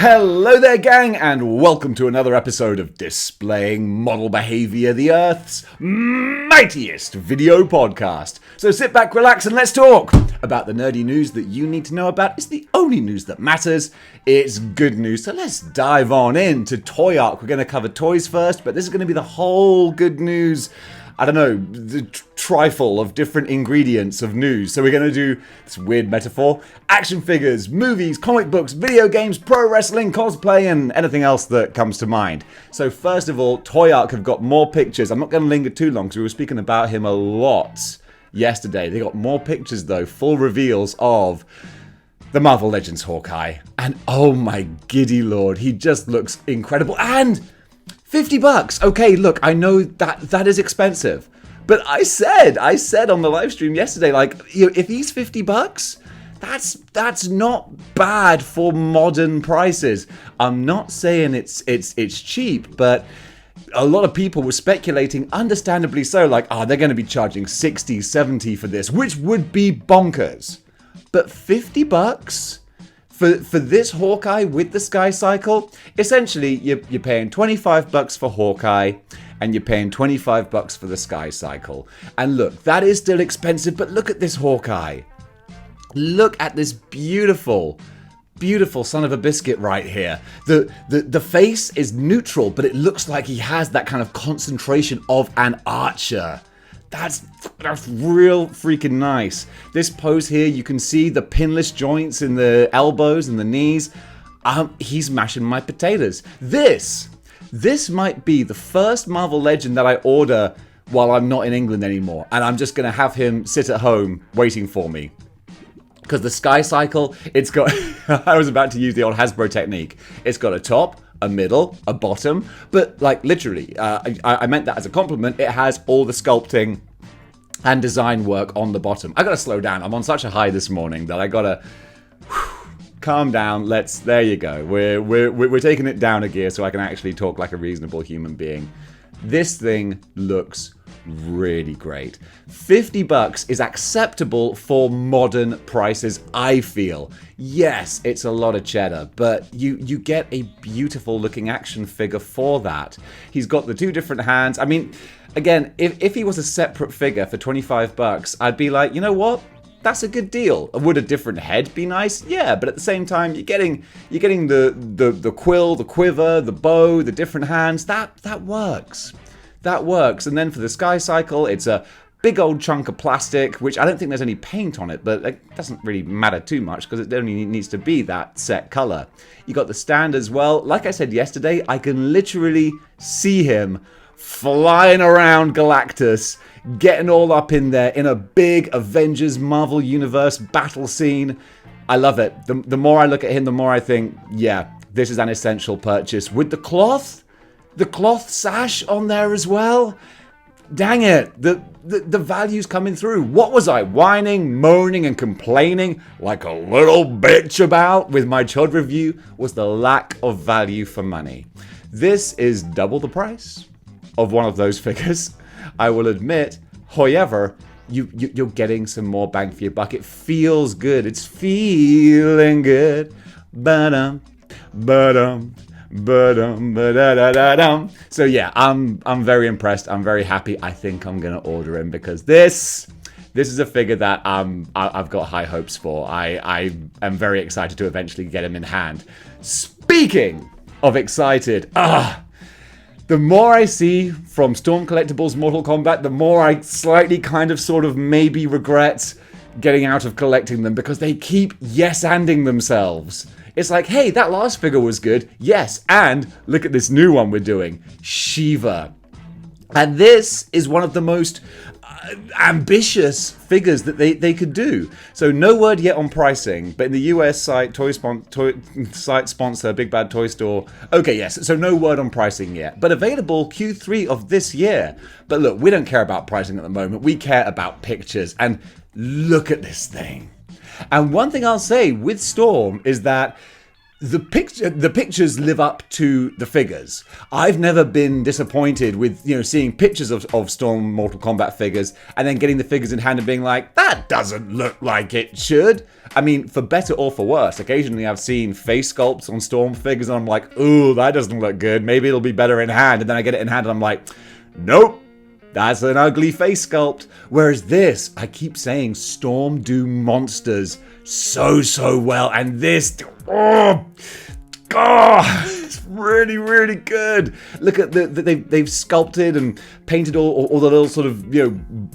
Hello there, gang, and welcome to another episode of Displaying-Model-Behaviour, the Earth's mightiest video podcast. So sit back, relax, and let's talk about the nerdy news that you need to know about. It's the only news that matters. It's good news. So let's dive on into Toy Arc. We're going to cover toys first, but this is going to be the whole good news. I don't know, the trifle of different ingredients of news. So we're going to do this weird metaphor: action figures, movies, comic books, video games, pro wrestling, cosplay, and anything else that comes to mind. So first of all, Toy Arc have got more pictures. I'm not going to linger too long because we were speaking about him a lot yesterday. They got more pictures though, full reveals of the Marvel Legends Hawkeye. And oh my giddy lord, he just looks incredible. And $50. Okay, look, I know that is expensive, but I said on the live stream yesterday, like, if he's $50, that's not bad for modern prices. I'm not saying it's cheap, but a lot of people were speculating, understandably so, like, they're going to be charging $60, $70 for this, which would be bonkers. But $50? For this Hawkeye with the Sky Cycle, essentially you're paying $25 for Hawkeye and you're paying $25 for the Sky Cycle. And look, that is still expensive, but look at this Hawkeye. Look at this beautiful son of a biscuit right here. The face is neutral, but it looks like he has that kind of concentration of an archer. That's real freaking nice. This pose here, you can see the pinless joints in the elbows and the knees. He's mashing my potatoes. This might be the first Marvel Legend that I order while I'm not in England anymore, and I'm just gonna have him sit at home waiting for me. Because the Sky Cycle, it's got, I was about to use the old Hasbro technique. It's got a top, a middle, a bottom, but like literally, I meant that as a compliment. It has all the sculpting and design work on the bottom. I gotta slow down. I'm on such a high this morning that I gotta calm down. There you go. We're taking it down a gear so I can actually talk like a reasonable human being. This thing looks really great. $50 is acceptable for modern prices, I feel. Yes, it's a lot of cheddar, but you get a beautiful looking action figure for that. He's got the two different hands. I mean, again, if he was a separate figure for $25, I'd be like, you know what? That's a good deal. Would a different head be nice? Yeah, but at the same time, you're getting the quill, the quiver, the bow, the different hands. That works. That works. And then for the Sky Cycle, it's a big old chunk of plastic, which I don't think there's any paint on it, but it doesn't really matter too much because it only needs to be that set color. You got the stand as well. Like I said yesterday, I can literally see him flying around Galactus, getting all up in there in a big Avengers Marvel Universe battle scene. I love it. The more I look at him, the more I think, yeah, this is an essential purchase. With the cloth sash on there as well. Dang it, the value's coming through. What was I whining, moaning, and complaining like a little bitch about with my Chod review? Was the lack of value for money. This is double the price of one of those figures, I will admit. However, you're getting some more bang for your buck. It feels good. It's feeling good. Ba-dum, ba-dum. So yeah, I'm very impressed. I'm very happy. I think I'm gonna order him because this is a figure that I've got high hopes for. I am very excited to eventually get him in hand. Speaking of excited, the more I see from Storm Collectibles Mortal Kombat, the more I slightly kind of sort of maybe regret getting out of collecting them because they keep yes-anding themselves. It's like, hey, that last figure was good. Yes, and look at this new one we're doing. Sheeva. And this is one of the most ambitious figures that they could do. So no word yet on pricing, but in the US site, site sponsor, Big Bad Toy Store. Okay, yes, so no word on pricing yet, but available Q3 of this year. But look, we don't care about pricing at the moment. We care about pictures. And look at this thing. And one thing I'll say with Storm is that the pictures live up to the figures. I've never been disappointed with, seeing pictures of Storm Mortal Kombat figures and then getting the figures in hand and being like, that doesn't look like it should. I mean, for better or for worse, occasionally I've seen face sculpts on Storm figures and I'm like, ooh, that doesn't look good. Maybe it'll be better in hand. And then I get it in hand and I'm like, nope, that's an ugly face sculpt. Whereas this, I keep saying, Storm do monsters so well, and this, it's really good. Look at they've sculpted and painted all the little sort of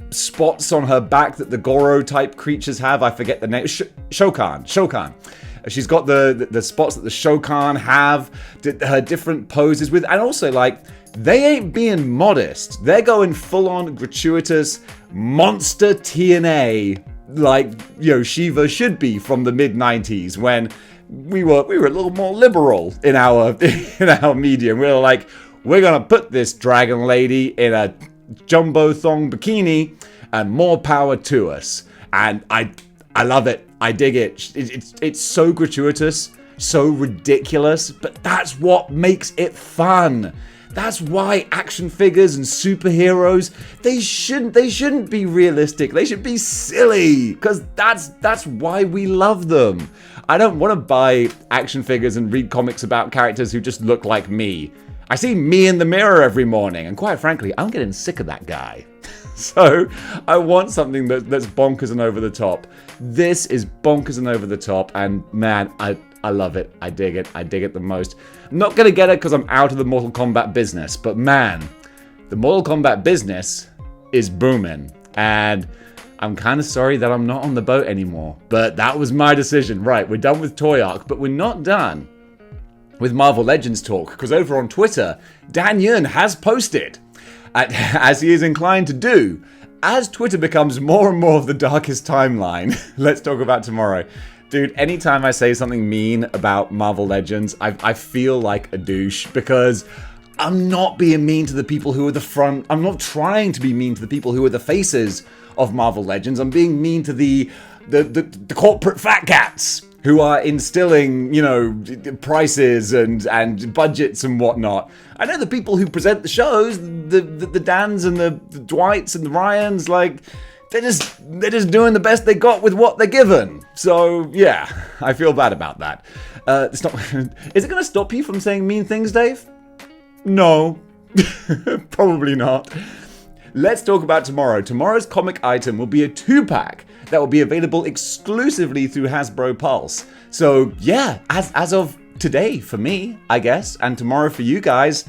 spots on her back that the Goro type creatures have. I forget the name. Shokan. She's got the spots that the Shokan have, her different poses with, and also like they ain't being modest. They're going full on gratuitous monster TNA. Like, Sheeva should be from the mid-90s when we were a little more liberal in our medium. We were like, we're gonna put this dragon lady in a jumbo thong bikini and more power to us. And I love it. I dig it. It's so gratuitous, so ridiculous, but that's what makes it fun. That's why action figures and superheroes, they shouldn't be realistic. They should be silly, because that's why we love them. I don't want to buy action figures and read comics about characters who just look like me. I see me in the mirror every morning, and quite frankly, I'm getting sick of that guy. So I want something that's bonkers and over the top. This is bonkers and over the top, and man, I love it. I dig it. I dig it the most. I'm not going to get it because I'm out of the Mortal Kombat business, but man, the Mortal Kombat business is booming, and I'm kind of sorry that I'm not on the boat anymore, but that was my decision. Right, we're done with Toy Arc, but we're not done with Marvel Legends talk, because over on Twitter, Dan Yun has posted, as he is inclined to do, as Twitter becomes more and more of the darkest timeline. Let's talk about tomorrow. Dude, anytime I say something mean about Marvel Legends, I feel like a douche, because I'm not being mean to the people who are the front. I'm not trying to be mean to the people who are the faces of Marvel Legends. I'm being mean to the corporate fat cats who are instilling, prices and budgets and whatnot. I know the people who present the shows, the Dans and the Dwights and the Ryans, like, they're just doing the best they got with what they're given. So yeah, I feel bad about that. Is it going to stop you from saying mean things, Dave? No, probably not. Let's talk about tomorrow. Tomorrow's comic item will be a 2-pack that will be available exclusively through Hasbro Pulse. So yeah, as of today for me, I guess, and tomorrow for you guys,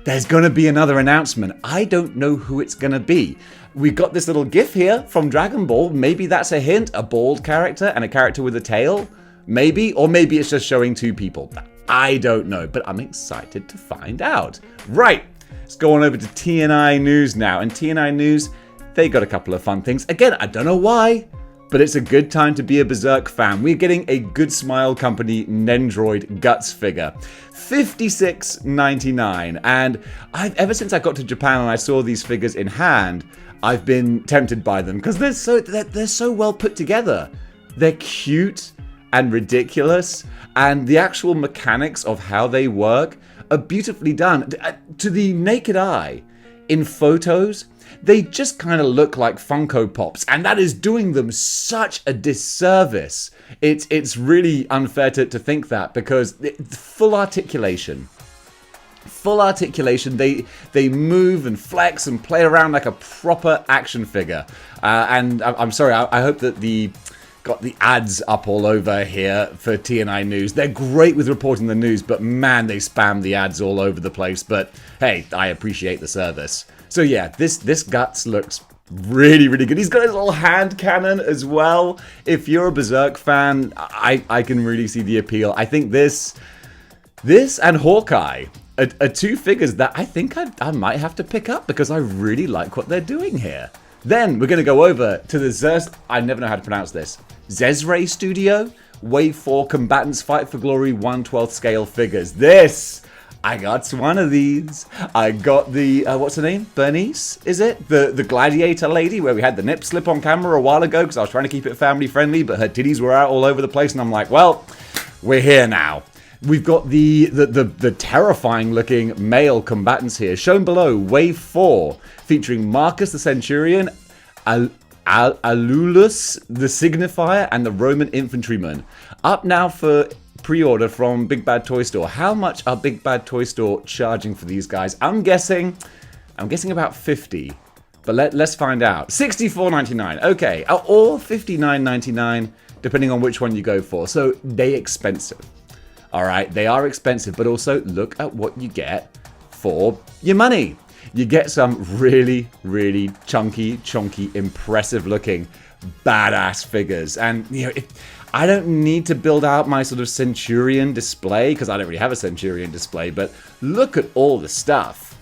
there's going to be another announcement. I don't know who it's going to be. We got this little gif here from Dragon Ball. Maybe that's a hint, a bald character and a character with a tail. Maybe, or maybe it's just showing 2 people. I don't know, but I'm excited to find out. Right, let's go on over to TNI News now. And TNI News, they got a couple of fun things. Again, I don't know why, but it's a good time to be a Berserk fan. We're getting a Good Smile Company Nendroid Guts figure. $56.99. And ever since I got to Japan and I saw these figures in hand, I've been tempted by them because they're so well put together. They're cute and ridiculous, and the actual mechanics of how they work are beautifully done. To the naked eye, in photos, they just kind of look like Funko Pops, and that is doing them such a disservice. It's really unfair to think that, because full articulation. They move and flex and play around like a proper action figure. And I'm sorry, I hope that got the ads up all over here for TNI News. They're great with reporting the news, but man, they spam the ads all over the place. But hey, I appreciate the service. So yeah, this Guts looks really good. He's got his little hand cannon as well. If you're a Berserk fan, I can really see the appeal. I think this and Hawkeye are 2 figures that I think I might have to pick up, because I really like what they're doing here. Then we're going to go over to the I never know how to pronounce this. Xesray Studio, Wave 4 Combatants Fight for Glory 1/12 scale figures. I got one of these. I got the, what's her name? Bernice, is it? The gladiator lady, where we had the nip slip on camera a while ago, because I was trying to keep it family friendly, but her titties were out all over the place, and I'm like, well, we're here now. We've got the terrifying looking male combatants here. Shown below, Wave 4, featuring Marcus the Centurion, Alulus the Signifier, and the Roman Infantryman. Up now for pre-order from Big Bad Toy Store. How much are Big Bad Toy Store charging for these guys? I'm guessing about 50. But let's find out. $64.99. Okay, or $59.99, depending on which one you go for. So they expensive. All right, they are expensive, but also look at what you get for your money. You get some really, really chunky, impressive looking, badass figures. And, you know, I don't need to build out my sort of Centurion display, because I don't really have a Centurion display, but look at all the stuff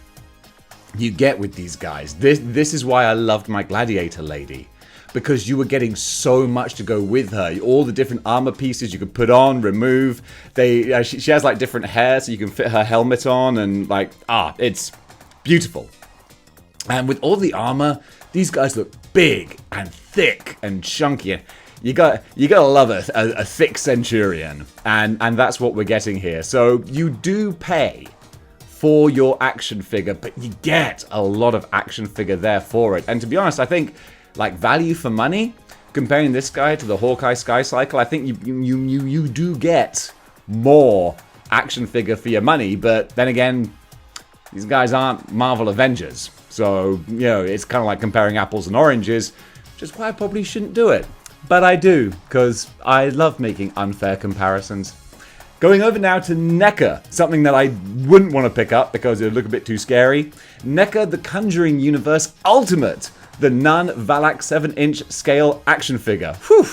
you get with these guys. This is why I loved my Gladiator lady, because you were getting so much to go with her. All the different armor pieces you could put on, remove. She has like different hair, so you can fit her helmet on, and like, it's beautiful. And with all the armor, these guys look big and thick and chunky. You gotta love a thick Centurion, and that's what we're getting here. So you do pay for your action figure, but you get a lot of action figure there for it. And to be honest, I think, like, value for money, comparing this guy to the Hawkeye Sky Cycle, I think you do get more action figure for your money. But then again, these guys aren't Marvel Avengers, so, you know, it's kind of like comparing apples and oranges, which is why I probably shouldn't do it. But I do, because I love making unfair comparisons. Going over now to Neca, something that I wouldn't want to pick up because it would look a bit too scary. Neca the Conjuring Universe Ultimate, the Nun Valak 7-inch scale action figure. Whew,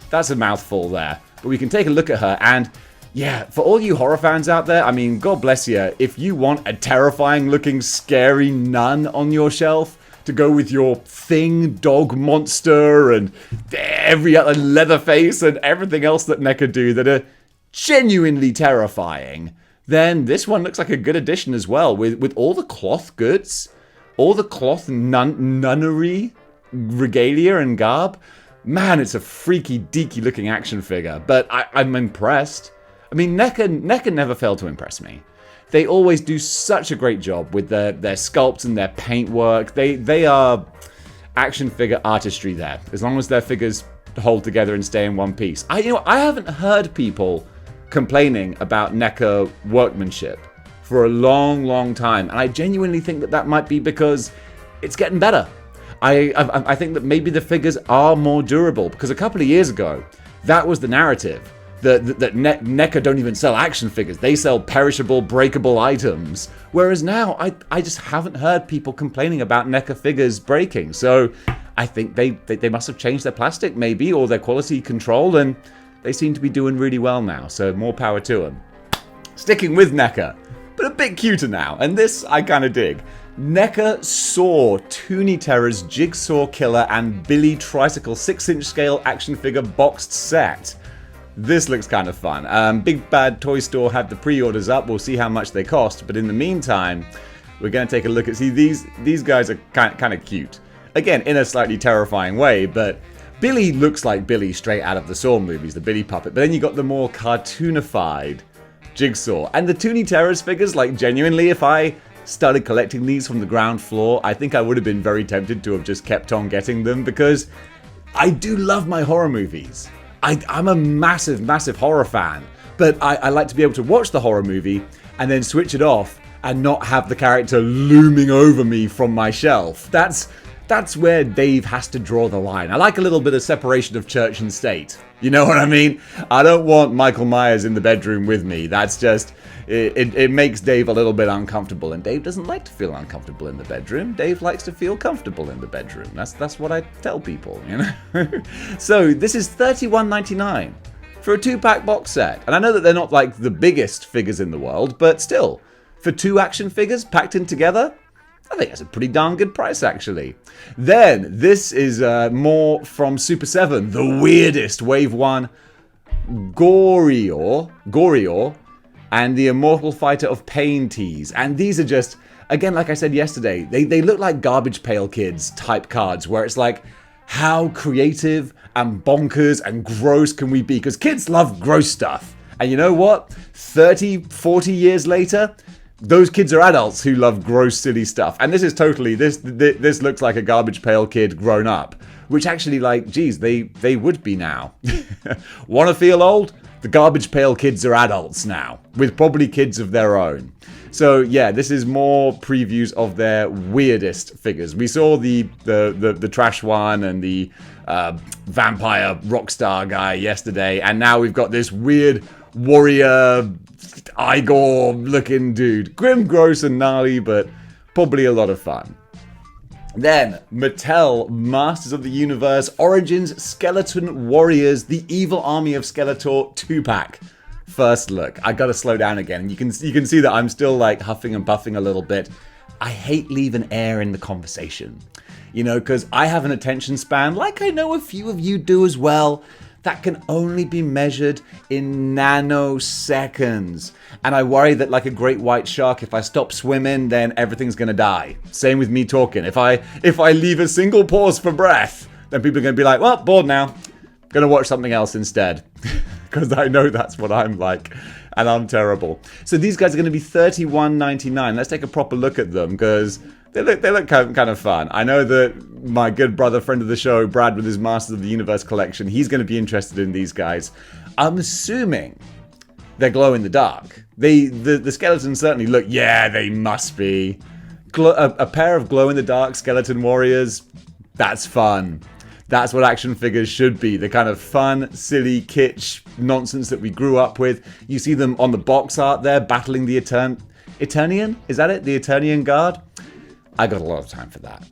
that's a mouthful there. But we can take a look at her, and yeah, for all you horror fans out there, I mean, God bless you. If you want a terrifying looking scary nun on your shelf to go with your thing, dog monster, and every other Leatherface and everything else that Neca do that are genuinely terrifying, then this one looks like a good addition as well, with all the cloth goods, all the cloth nunnery, regalia and garb. Man, it's a freaky deaky looking action figure, but I'm impressed. I mean, Neca never failed to impress me. They always do such a great job with their sculpts and their paintwork. They are action figure artistry there, as long as their figures hold together and stay in one piece. I haven't heard people complaining about Neca workmanship for a long time, and I genuinely think that might be because it's getting better. I think that maybe the figures are more durable, because a couple of years ago, that was the narrative, that Neca don't even sell action figures, they sell perishable, breakable items, whereas now I just haven't heard people complaining about Neca figures breaking. So I think they must have changed their plastic maybe, or their quality control, and they seem to be doing really well now, so more power to them. Sticking with Neca, but a bit cuter now, and this I kind of dig. Neca Saw Toonie Terror's Jigsaw Killer and Billy Tricycle 6-inch scale action figure boxed set. This looks kind of fun. Big Bad Toy Store had the pre-orders up, we'll see how much they cost, but in the meantime, we're going to take a look at, see, these guys are kind of cute. Again, in a slightly terrifying way, but Billy looks like Billy straight out of the Saw movies, the Billy puppet. But then you got the more cartoonified Jigsaw. And the Toonie Terrors figures, like, genuinely, if I started collecting these from the ground floor, I think I would have been very tempted to have just kept on getting them, because I do love my horror movies. I'm a massive horror fan. But I like to be able to watch the horror movie and then switch it off and not have the character looming over me from my shelf. That's where Dave has to draw the line. I like a little bit of separation of church and state. You know what I mean? I don't want Michael Myers in the bedroom with me. That's just, it makes Dave a little bit uncomfortable. And Dave doesn't like to feel uncomfortable in the bedroom. Dave likes to feel comfortable in the bedroom. That's what I tell people, you know? So this is $31.99 for a 2-pack box set. And I know that they're not like the biggest figures in the world, but still, for 2 action figures packed in together, I think that's a pretty darn good price, actually. Then, this is more from Super 7, the weirdest Wave 1, Gorior, and the Immortal Fighter of Pain tees. And these are just, again, like I said yesterday, they look like Garbage Pail Kids type cards, where it's like, how creative and bonkers and gross can we be? Because kids love gross stuff. And you know what? 30, 40 years later, those kids are adults who love gross, silly stuff. And this is totally, this looks like a Garbage Pail Kid grown up. Which actually, like, geez, they would be now. Want to feel old? The Garbage Pail Kids are adults now, with probably kids of their own. So yeah, this is more previews of their weirdest figures. We saw the trash one and the vampire rockstar guy yesterday, and now we've got this weird warrior Igor looking dude. Grim, gross, and gnarly, but probably a lot of fun. Then, Mattel Masters of the Universe Origins Skeleton Warriors, the Evil Army of Skeletor 2-pack. First look. I gotta slow down again. You can see that I'm still like huffing and puffing a little bit. I hate leaving air in the conversation. You know, because I have an attention span, like I know a few of you do as well, that can only be measured in nanoseconds. And I worry that like a great white shark, if I stop swimming, then everything's gonna die. Same with me talking. If I leave a single pause for breath, then people are gonna be like, well, bored now. Gonna watch something else instead. Because I know that's what I'm like. And I'm terrible. So these guys are gonna be $31.99. Let's take a proper look at them, because they look kind of fun. I know that my good brother, friend of the show, Brad, with his Masters of the Universe collection, he's going to be interested in these guys. I'm assuming they're glow in the dark. The skeletons certainly look, yeah, they must be. A pair of glow in the dark skeleton warriors, that's fun. That's what action figures should be. The kind of fun, silly, kitsch nonsense that we grew up with. You see them on the box art there, battling the Eternian? Is that it? The Eternian Guard? I got a lot of time for that.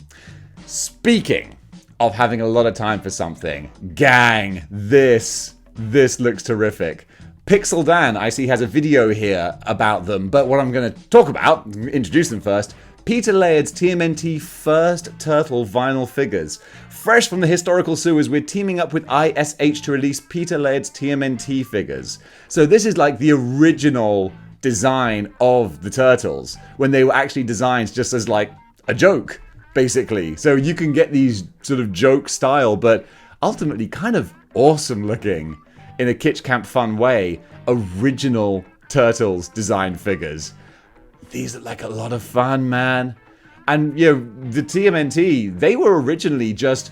Speaking of having a lot of time for something, gang, this looks terrific. Pixel Dan, I see, has a video here about them, but what I'm going to talk about, introduce them first, Peter Laird's TMNT first Turtle vinyl figures. Fresh from the historical sewers, we're teaming up with ISH to release Peter Laird's TMNT figures. So this is like the original design of the Turtles, when they were actually designed just as like a joke, basically. So you can get these sort of joke style, but ultimately kind of awesome looking, in a kitsch camp fun way, original Turtles design figures. These look like a lot of fun, man. And, you know, the TMNT, they were originally just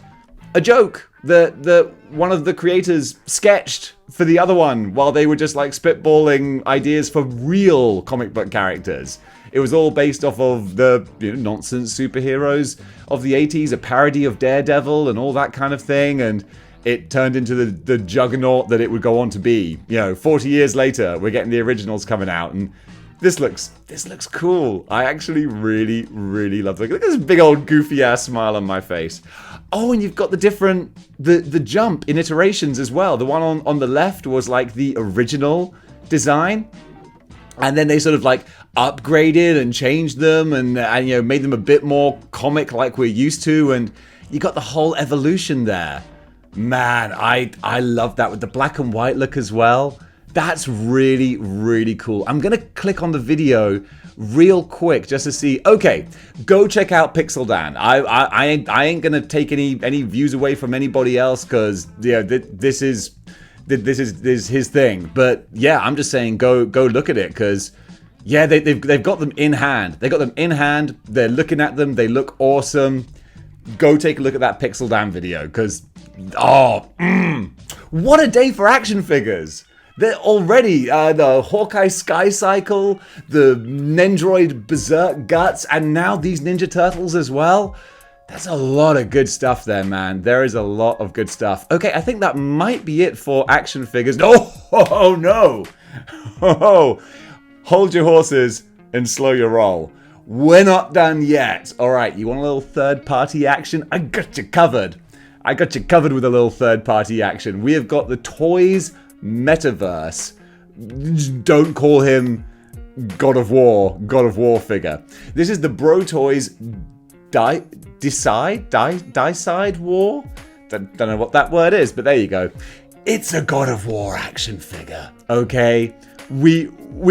a joke that one of the creators sketched for the other one while they were just like spitballing ideas for real comic book characters. It was all based off of the nonsense superheroes of the 80s, a parody of Daredevil and all that kind of thing, and it turned into the juggernaut that it would go on to be. 40 years later, we're getting the originals coming out, and this looks cool. I actually really, really love it. Look at this big old goofy ass smile on my face. Oh, and you've got the jump in iterations as well. The one on the left was like the original design, and then they sort of like upgraded and changed them and made them a bit more comic like we're used to, and you got the whole evolution there. Man, I love that with the black and white look as well. That's really, really cool. I'm going to click on the video real quick just to see. Okay, go check out Pixel Dan. I ain't going to take any views away from anybody else, because this is his thing. But yeah, I'm just saying go look at it, because yeah, they've got them in hand. They got them in hand. They're looking at them. They look awesome. Go take a look at that Pixel Dan video, because what a day for action figures. They're already the Hawkeye Sky Cycle, the Nendroid Berserk Guts, and now these Ninja Turtles as well. That's a lot of good stuff there, man. There is a lot of good stuff. Okay, I think that might be it for action figures. Oh, no. Oh, hold your horses and slow your roll. We're not done yet. All right, you want a little third-party action? I got you covered. I got you covered with a little third-party action. We have got the Toys Metaverse. Don't call him God of War figure. This is the Bro Toys Decide War? Don't know what that word is, but there you go. It's a God of War action figure. Okay, we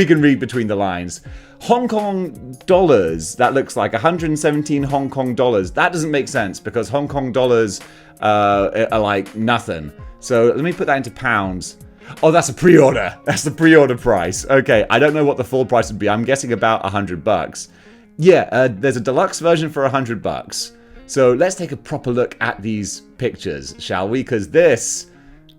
can read between the lines. Hong Kong dollars, that looks like 117 Hong Kong dollars. That doesn't make sense, because Hong Kong dollars are like nothing. So let me put that into pounds. Oh, that's a pre-order. That's the pre-order price. Okay, I don't know what the full price would be. I'm guessing about $100. Yeah, there's a deluxe version for $100. So let's take a proper look at these pictures, shall we? Because this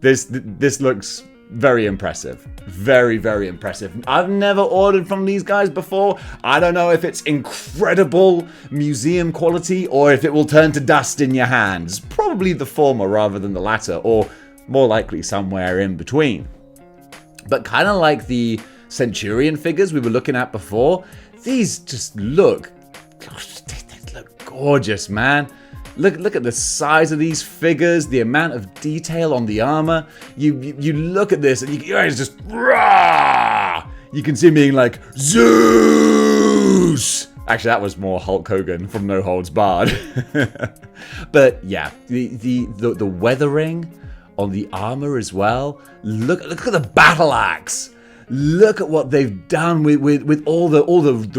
looks very impressive. Very, very impressive. I've never ordered from these guys before. I don't know if it's incredible museum quality or if it will turn to dust in your hands. Probably the former rather than the latter, or more likely somewhere in between. But kind of like the Centurion figures we were looking at before, these just look, gosh, they look gorgeous, man. Look at the size of these figures, the amount of detail on the armor. You look at this and you guys just rah! You can see him being like Zeus. Actually, that was more Hulk Hogan from No Holds Barred. But yeah, the weathering on the armor as well. Look at the battle axe. Look at what they've done with all the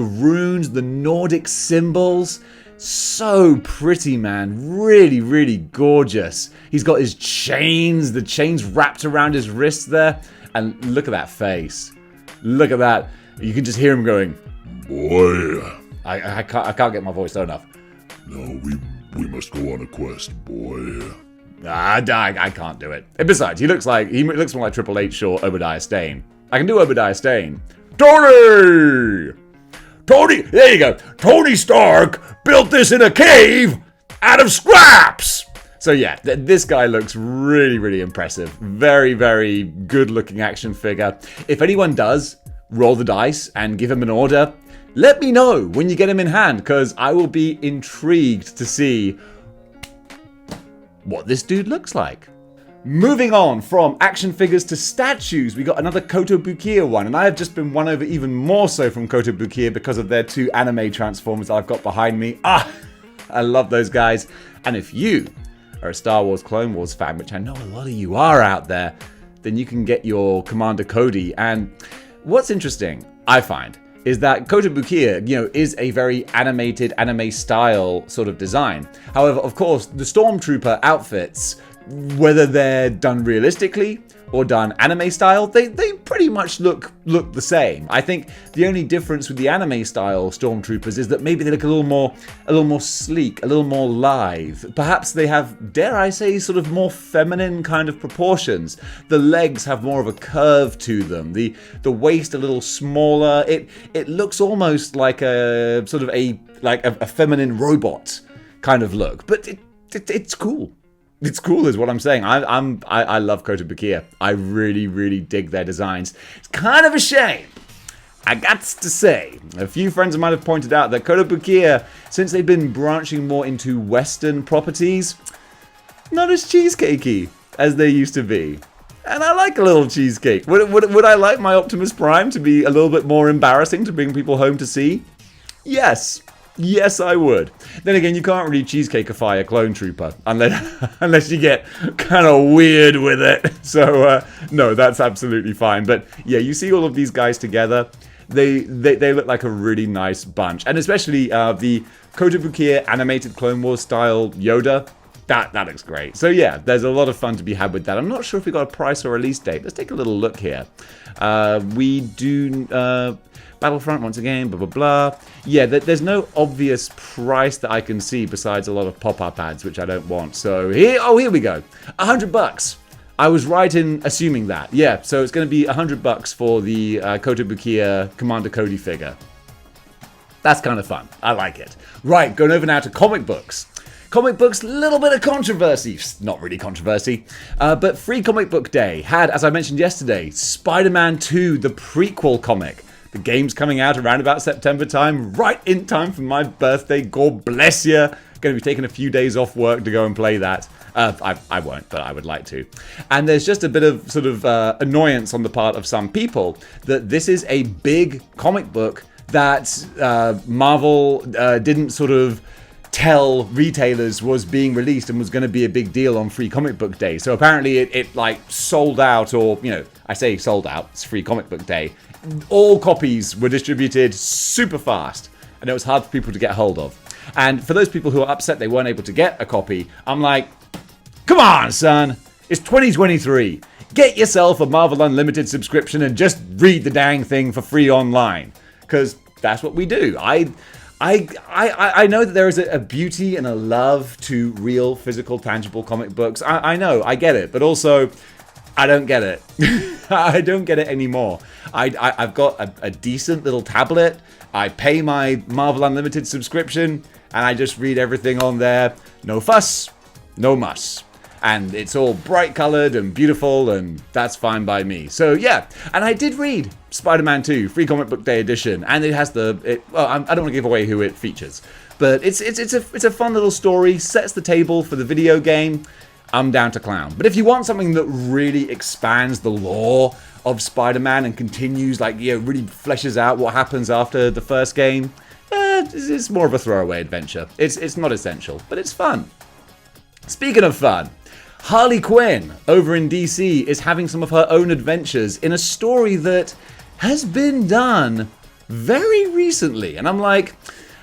runes, the Nordic symbols. So pretty, man. Really, really gorgeous. He's got his chains, the chains wrapped around his wrists there. And look at that face. Look at that. You can just hear him going, boy. I can't get my voice low enough. No, we must go on a quest, boy. I can't do it. And besides, he looks more like Triple H or Obadiah Stane. I can do Obadiah Stane. Tony, there you go. Tony Stark built this in a cave out of scraps. So yeah, this guy looks really, really impressive. Very, very good looking action figure. If anyone does roll the dice and give him an order, let me know when you get him in hand, because I will be intrigued to see what this dude looks like. Moving on from action figures to statues, we got another Kotobukiya one, and I have just been won over even more so from Kotobukiya because of their two anime transformers that I've got behind me. I love those guys. And if you are a Star Wars Clone Wars fan, which I know a lot of you are out there, then you can get your Commander Cody. And what's interesting, I find, is that Kotobukiya, is a very animated, anime style sort of design. However, of course, the Stormtrooper outfits, whether they're done realistically or done anime style, they pretty much look the same. I think the only difference with the anime style Stormtroopers is that maybe they look a little more sleek, a little more lithe. Perhaps they have, dare I say, sort of more feminine kind of proportions. The legs have more of a curve to them. The waist a little smaller. It looks almost like a sort of a feminine robot kind of look. But it's cool. It's cool is what I'm saying. I love Kotobukiya. I really, really dig their designs. It's kind of a shame, I got to say. A few friends of mine have pointed out that Kotobukiya, since they've been branching more into Western properties, not as cheesecakey as they used to be. And I like a little cheesecake. Would I like my Optimus Prime to be a little bit more embarrassing to bring people home to see? Yes. Yes, I would. Then again, you can't really cheesecake-ify a clone trooper unless you get kind of weird with it. So, no, that's absolutely fine. But yeah, you see all of these guys together. They look like a really nice bunch. And especially the Kotobukiya animated Clone Wars style Yoda. That looks great. So yeah, there's a lot of fun to be had with that. I'm not sure if we got a price or release date. Let's take a little look here. We do... Battlefront, once again, blah, blah, blah. Yeah, there's no obvious price that I can see besides a lot of pop-up ads, which I don't want. So here we go. $100. I was right in assuming that. Yeah, so it's going to be $100 for the Kotobukiya Commander Cody figure. That's kind of fun. I like it. Right, going over now to comic books. Comic books, little bit of controversy. Not really controversy. But Free Comic Book Day had, as I mentioned yesterday, Spider-Man 2, the prequel comic. The game's coming out around about September time, right in time for my birthday. God bless you. Going to be taking a few days off work to go and play that. I won't, but I would like to. And there's just a bit of sort of annoyance on the part of some people that this is a big comic book that Marvel didn't sort of tell retailers was being released and was going to be a big deal on Free Comic Book Day. So apparently it like sold out, or I say sold out, it's Free Comic Book Day. All copies were distributed super fast, and it was hard for people to get hold of. And for those people who are upset they weren't able to get a copy, I'm like, come on, son. It's 2023. get yourself a Marvel Unlimited subscription and just read the dang thing for free online. Because that's what we do. I know that there is a beauty and a love to real, physical, tangible comic books. I know, I get it. But also, I don't get it. I don't get it anymore. I've got a decent little tablet. I pay my Marvel Unlimited subscription, and I just read everything on there. No fuss, no muss. And it's all bright colored and beautiful, and that's fine by me. So yeah, and I did read Spider-Man 2 Free Comic Book Day edition, and it has I don't want to give away who it features, but it's a fun little story, sets the table for the video game. I'm down to clown. But if you want something that really expands the lore of Spider-Man and continues, really fleshes out what happens after the first game, it's more of a throwaway adventure. It's not essential, but it's fun. Speaking of fun, Harley Quinn over in DC is having some of her own adventures in a story that has been done very recently. And I'm like,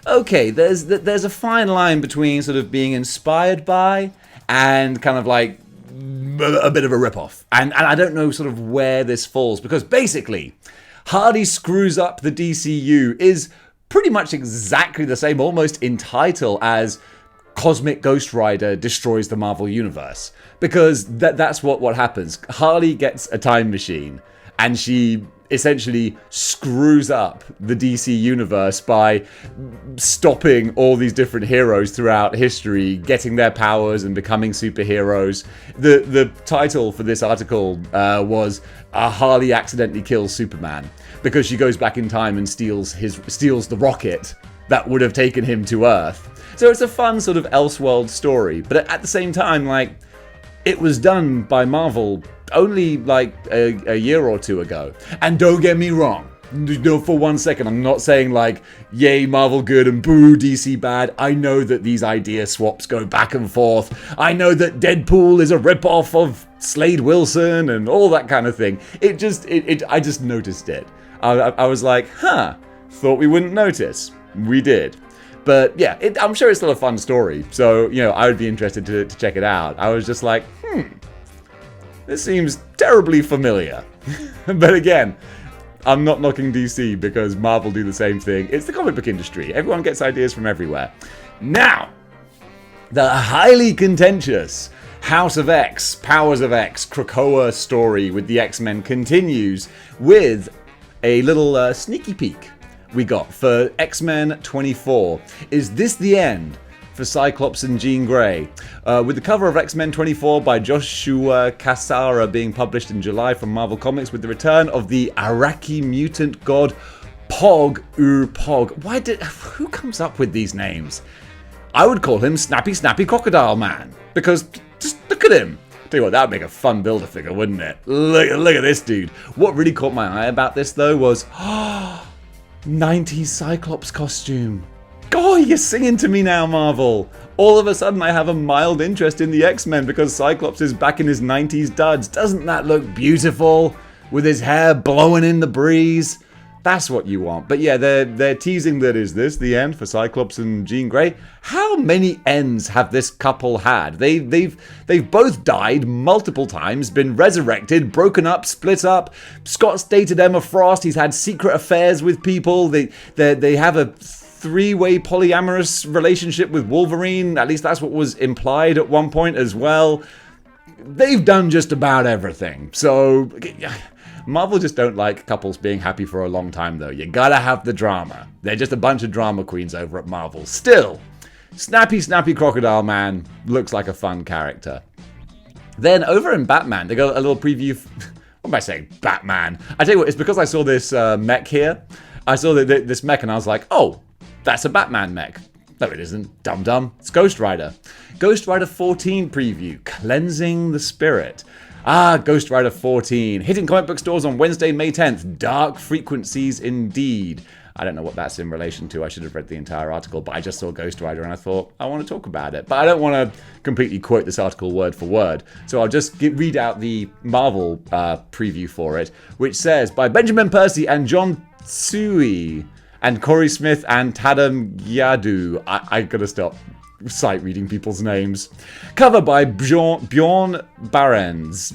okay, there's a fine line between sort of being inspired by and kind of like a bit of a ripoff. And I don't know sort of where this falls, because basically, Harley Screws Up the DCU is pretty much exactly the same, almost in title, as Cosmic Ghost Rider Destroys the Marvel Universe. Because that's what happens. Harley gets a time machine, and she essentially screws up the DC universe by stopping all these different heroes throughout history, getting their powers and becoming superheroes. The title for this article was Harley Accidentally Kills Superman, because she goes back in time and steals the rocket that would have taken him to Earth. So it's a fun sort of Elseworld story, but at the same time, it was done by Marvel only a year or two ago. And don't get me wrong, no, for 1 second, I'm not saying yay Marvel good and boo DC bad. I know that these idea swaps go back and forth. I know that Deadpool is a ripoff of Slade Wilson and all that kind of thing. I just noticed it. I was like, thought we wouldn't notice. We did. But yeah, I'm sure it's still a fun story. So, I would be interested to check it out. I was just like, this seems terribly familiar. But again, I'm not knocking DC because Marvel do the same thing. It's the comic book industry. Everyone gets ideas from everywhere. Now, the highly contentious House of X, Powers of X, Krakoa story with the X-Men continues with a little sneaky peek we got for X-Men 24. Is this the end for Cyclops and Jean Grey? With the cover of X-Men 24 by Joshua Cassara being published in July from Marvel Comics, with the return of the Araki mutant god Pog Pog. Who comes up with these names? I would call him Snappy Crocodile Man, because just look at him. Tell you what, that would make a fun Build-A-Figure, wouldn't it? Look at this dude. What really caught my eye about this though was 90s Cyclops costume. Oh, you're singing to me now, Marvel. All of a sudden I have a mild interest in the X-Men because Cyclops is back in his 90s duds. Doesn't that look beautiful? With his hair blowing in the breeze. That's what you want. But yeah, they're teasing that is this the end for Cyclops and Jean Grey. How many ends have this couple had? They've both died multiple times, been resurrected, broken up, split up. Scott's dated Emma Frost. He's had secret affairs with people. They have a three-way polyamorous relationship with Wolverine. At least that's what was implied at one point as well. They've done just about everything. So Marvel just don't like couples being happy for a long time, though. You gotta have the drama. They're just a bunch of drama queens over at Marvel. Still, Snappy Crocodile Man looks like a fun character. Then over in Batman, they got a little preview. What am I saying? Batman. I tell you what, it's because I saw this mech here. I saw this mech and I was like, oh, that's a Batman mech. No, it isn't. Dum-dum. It's Ghost Rider. Ghost Rider 14 preview. Cleansing the Spirit. Ghost Rider 14. Hitting comic book stores on Wednesday, May 10th. Dark frequencies indeed. I don't know what that's in relation to. I should have read the entire article, but I just saw Ghost Rider and I thought, I want to talk about it. But I don't want to completely quote this article word for word. So I'll just read out the Marvel preview for it, which says, by Benjamin Percy and John Tsui and Corey Smith and Tadam Yadu. I gotta stop. sight reading people's names. Cover by Bjorn Barends.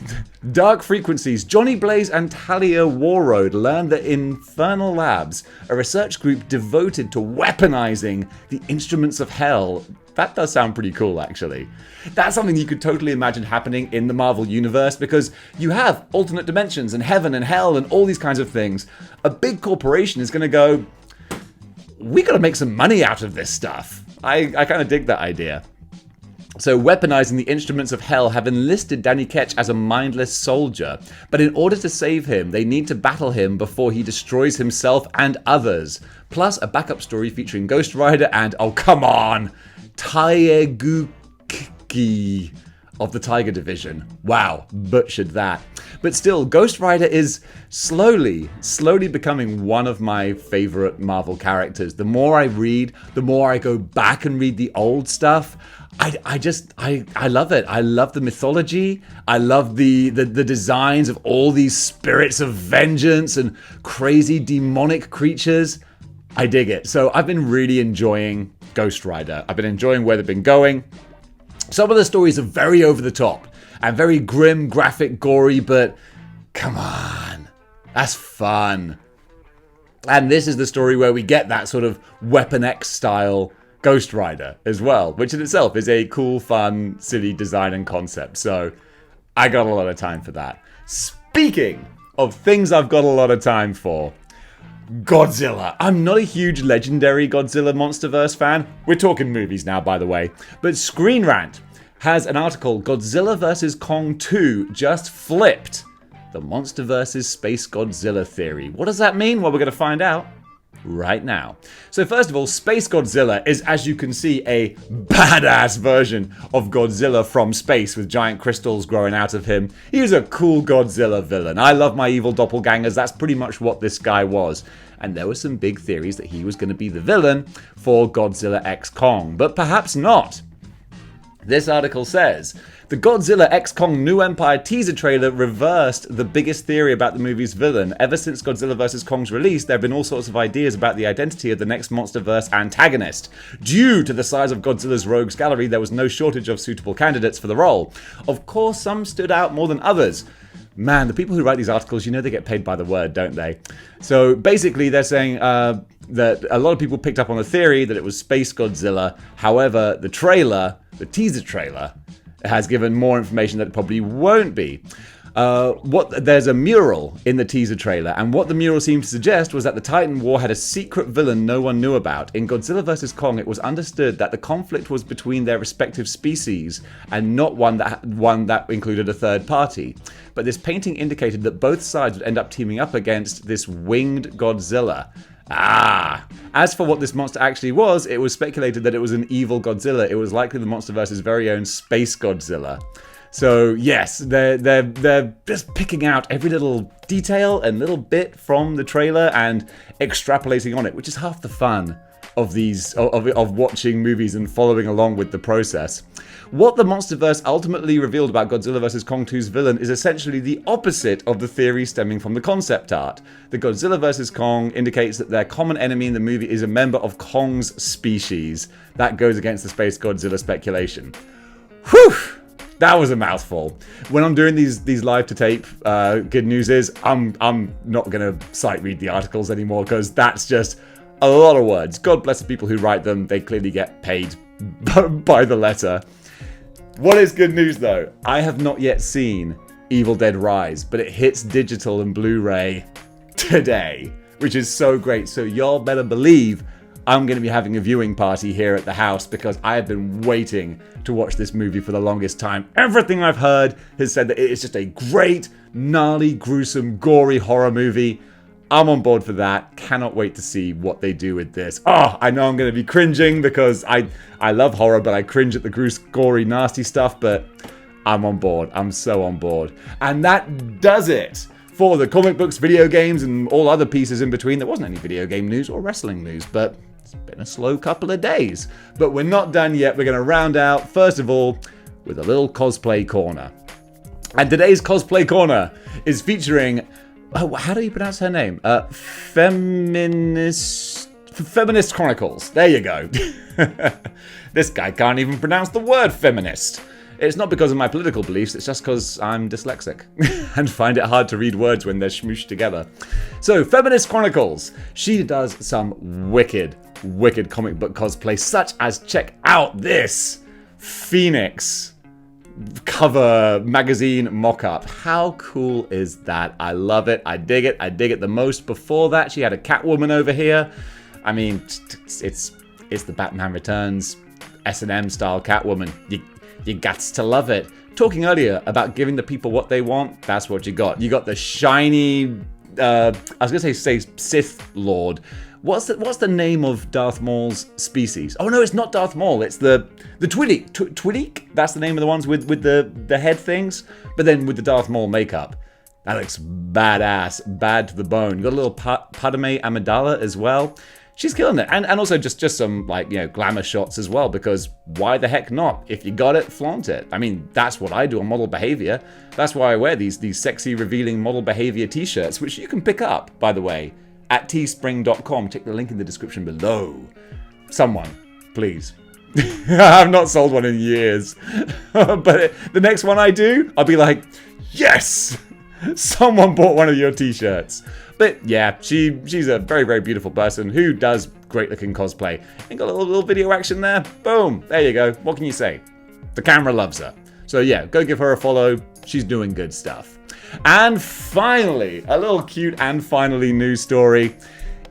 Dark Frequencies. Johnny Blaze and Talia Warroad learn that Infernal Labs, a research group devoted to weaponizing the instruments of hell. That does sound pretty cool, actually. That's something you could totally imagine happening in the Marvel Universe, because you have alternate dimensions and heaven and hell and all these kinds of things. A big corporation is going to go, we got to make some money out of this stuff. I kind of dig that idea. So weaponizing the instruments of hell have enlisted Danny Ketch as a mindless soldier, but in order to save him, they need to battle him before he destroys himself and others. Plus a backup story featuring Ghost Rider and, oh come on, Taeguki of the Tiger Division. Wow, butchered that. But still, Ghost Rider is slowly becoming one of my favorite Marvel characters. The more I read, the more I go back and read the old stuff. I love it. I love the mythology. I love the designs of all these spirits of vengeance and crazy demonic creatures. I dig it. So I've been really enjoying Ghost Rider. I've been enjoying where they've been going. Some of the stories are very over the top and very grim, graphic, gory, but come on, that's fun. And this is the story where we get that sort of Weapon X style Ghost Rider as well, which in itself is a cool, fun, silly design and concept. So I got a lot of time for that. Speaking of things I've got a lot of time for, Godzilla. I'm not a huge legendary Godzilla MonsterVerse fan. We're talking movies now, by the way. But Screen Rant has an article, Godzilla vs. Kong 2 just flipped. The MonsterVerse's Space Godzilla theory. What does that mean? Well, we're going to find out right now. So first of all, Space Godzilla is, as you can see, a badass version of Godzilla from space with giant crystals growing out of him. He's a cool Godzilla villain. I love my evil doppelgangers. That's pretty much what this guy was. And there were some big theories that he was going to be the villain for Godzilla x Kong, but perhaps not. This article says, the Godzilla x Kong New Empire teaser trailer reversed the biggest theory about the movie's villain. Ever since Godzilla vs. Kong's release, there have been all sorts of ideas about the identity of the next MonsterVerse antagonist. Due to the size of Godzilla's rogues gallery, there was no shortage of suitable candidates for the role. Of course, some stood out more than others. Man, the people who write these articles, you know they get paid by the word, don't they? So basically they're saying that a lot of people picked up on the theory that it was Space Godzilla. However, the teaser trailer, has given more information that it probably won't be. There's a mural in the teaser trailer, and what the mural seemed to suggest was that the Titan War had a secret villain no one knew about. In Godzilla vs. Kong, it was understood that the conflict was between their respective species, and not one that included a third party. But this painting indicated that both sides would end up teaming up against this winged Godzilla. As for what this monster actually was, it was speculated that it was an evil Godzilla. It was likely the MonsterVerse's very own Space Godzilla. So yes, they're just picking out every little detail and little bit from the trailer and extrapolating on it, which is half the fun of watching movies and following along with the process. What the MonsterVerse ultimately revealed about Godzilla vs. Kong 2's villain is essentially the opposite of the theory stemming from the concept art. The Godzilla vs. Kong indicates that their common enemy in the movie is a member of Kong's species. That goes against the Space Godzilla speculation. Whew! That was a mouthful. When I'm doing these live to tape, good news is I'm not going to sight read the articles anymore, because that's just a lot of words. God bless the people who write them. They clearly get paid by the letter. What is good news though? I have not yet seen Evil Dead Rise, but it hits digital and Blu-ray today, which is so great. So y'all better believe I'm going to be having a viewing party here at the house, because I have been waiting to watch this movie for the longest time. Everything I've heard has said that it is just a great, gnarly, gruesome, gory horror movie. I'm on board for that. Cannot wait to see what they do with this. Oh, I know I'm going to be cringing, because I love horror, but I cringe at the gory, nasty stuff, but I'm on board. I'm so on board. And that does it for the comic books, video games, and all other pieces in between. There wasn't any video game news or wrestling news, but it's been a slow couple of days. But we're not done yet. We're going to round out, first of all, with a little cosplay corner. And today's cosplay corner is featuring... Oh, how do you pronounce her name? Feminist Feminist Chronicles. There you go. This guy can't even pronounce the word feminist. It's not because of my political beliefs, it's just because I'm dyslexic and find it hard to read words when they're smooshed together. So, Feminist Chronicles. She does some wicked comic book cosplay, such as, check out this Phoenix cover magazine mock-up. How cool is that? I love it. I dig it. I dig it the most. Before that, she had a Catwoman over here. I mean, it's the Batman Returns S&M style Catwoman. You gots to love it. Talking earlier about giving the people what they want, that's what you got. You got the shiny, I was gonna say Sith Lord. What's the name of Darth Maul's species? Oh no, it's not Darth Maul. It's the Twi'lek. Twi'lek? That's the name of the ones with the head things. But then with the Darth Maul makeup, that looks badass, bad to the bone. You got a little Padme Amidala as well. She's killing it, and also just some, like, you know, glamour shots as well, because why the heck not? If you got it, flaunt it. I mean, that's what I do on Model Behaviour. That's why I wear these sexy, revealing Model Behaviour t-shirts, which you can pick up, by the way, at teespring.com. Check the link in the description below. Someone, please. I've not sold one in years. But the next one I do, I'll be like, yes! Someone bought one of your t-shirts. But yeah, she's a very, very beautiful person who does great looking cosplay. And got a little video action there. Boom. There you go. What can you say? The camera loves her. So yeah, go give her a follow. She's doing good stuff. And finally, a little cute and finally news story.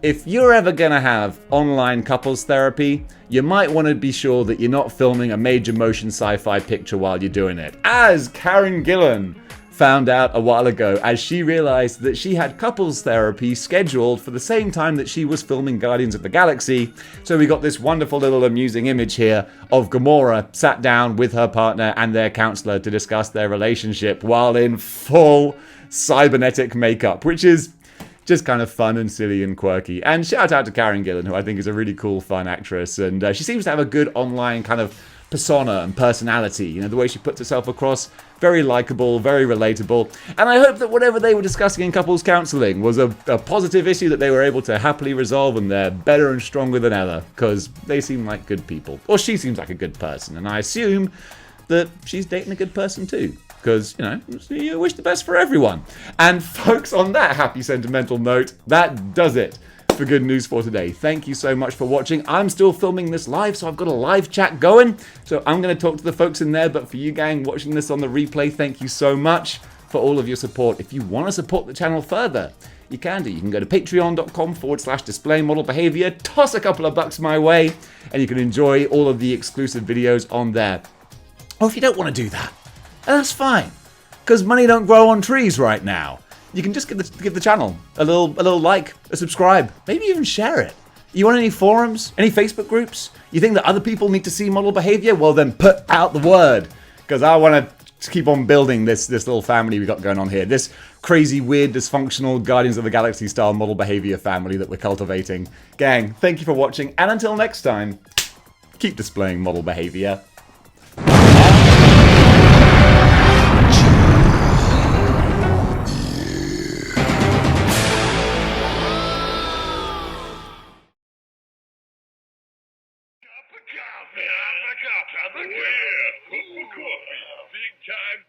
If you're ever going to have online couples therapy, you might want to be sure that you're not filming a major motion sci-fi picture while you're doing it. As Karen Gillan found out a while ago, as she realized that she had couples therapy scheduled for the same time that she was filming Guardians of the Galaxy. So we got this wonderful little amusing image here of Gamora sat down with her partner and their counselor to discuss their relationship while in full cybernetic makeup, which is just kind of fun and silly and quirky. And shout out to Karen Gillan, who I think is a really cool, fun actress, and she seems to have a good online kind of persona and personality. You know, the way she puts herself across, very likable, very relatable. And I hope that whatever they were discussing in couples counseling was a positive issue that they were able to happily resolve, and they're better and stronger than ever, because they seem like good people. Or she seems like a good person, and I assume that she's dating a good person too, because, you know, you wish the best for everyone. And folks, on that happy sentimental note, that does it for Good News for today. Thank you so much for watching. I'm still filming this live, so I've got a live chat going, so I'm going to talk to the folks in there. But for you gang watching this on the replay, thank you so much for all of your support. If you want to support the channel further, you can do. You can go to patreon.com/displaying-model-behaviour, toss a couple of bucks my way, and you can enjoy all of the exclusive videos on there. Or if you don't want to do that, that's fine, because money don't grow on trees right now. You can just give the channel a little like, a subscribe, maybe even share it. You want any forums, any Facebook groups? You think that other people need to see model behavior? Well then put out the word, because I want to keep on building this little family we got going on here. This crazy, weird, dysfunctional Guardians of the Galaxy style model behavior family that we're cultivating. Gang, thank you for watching, and until next time, keep displaying model behavior. Cup of coffee. Big time.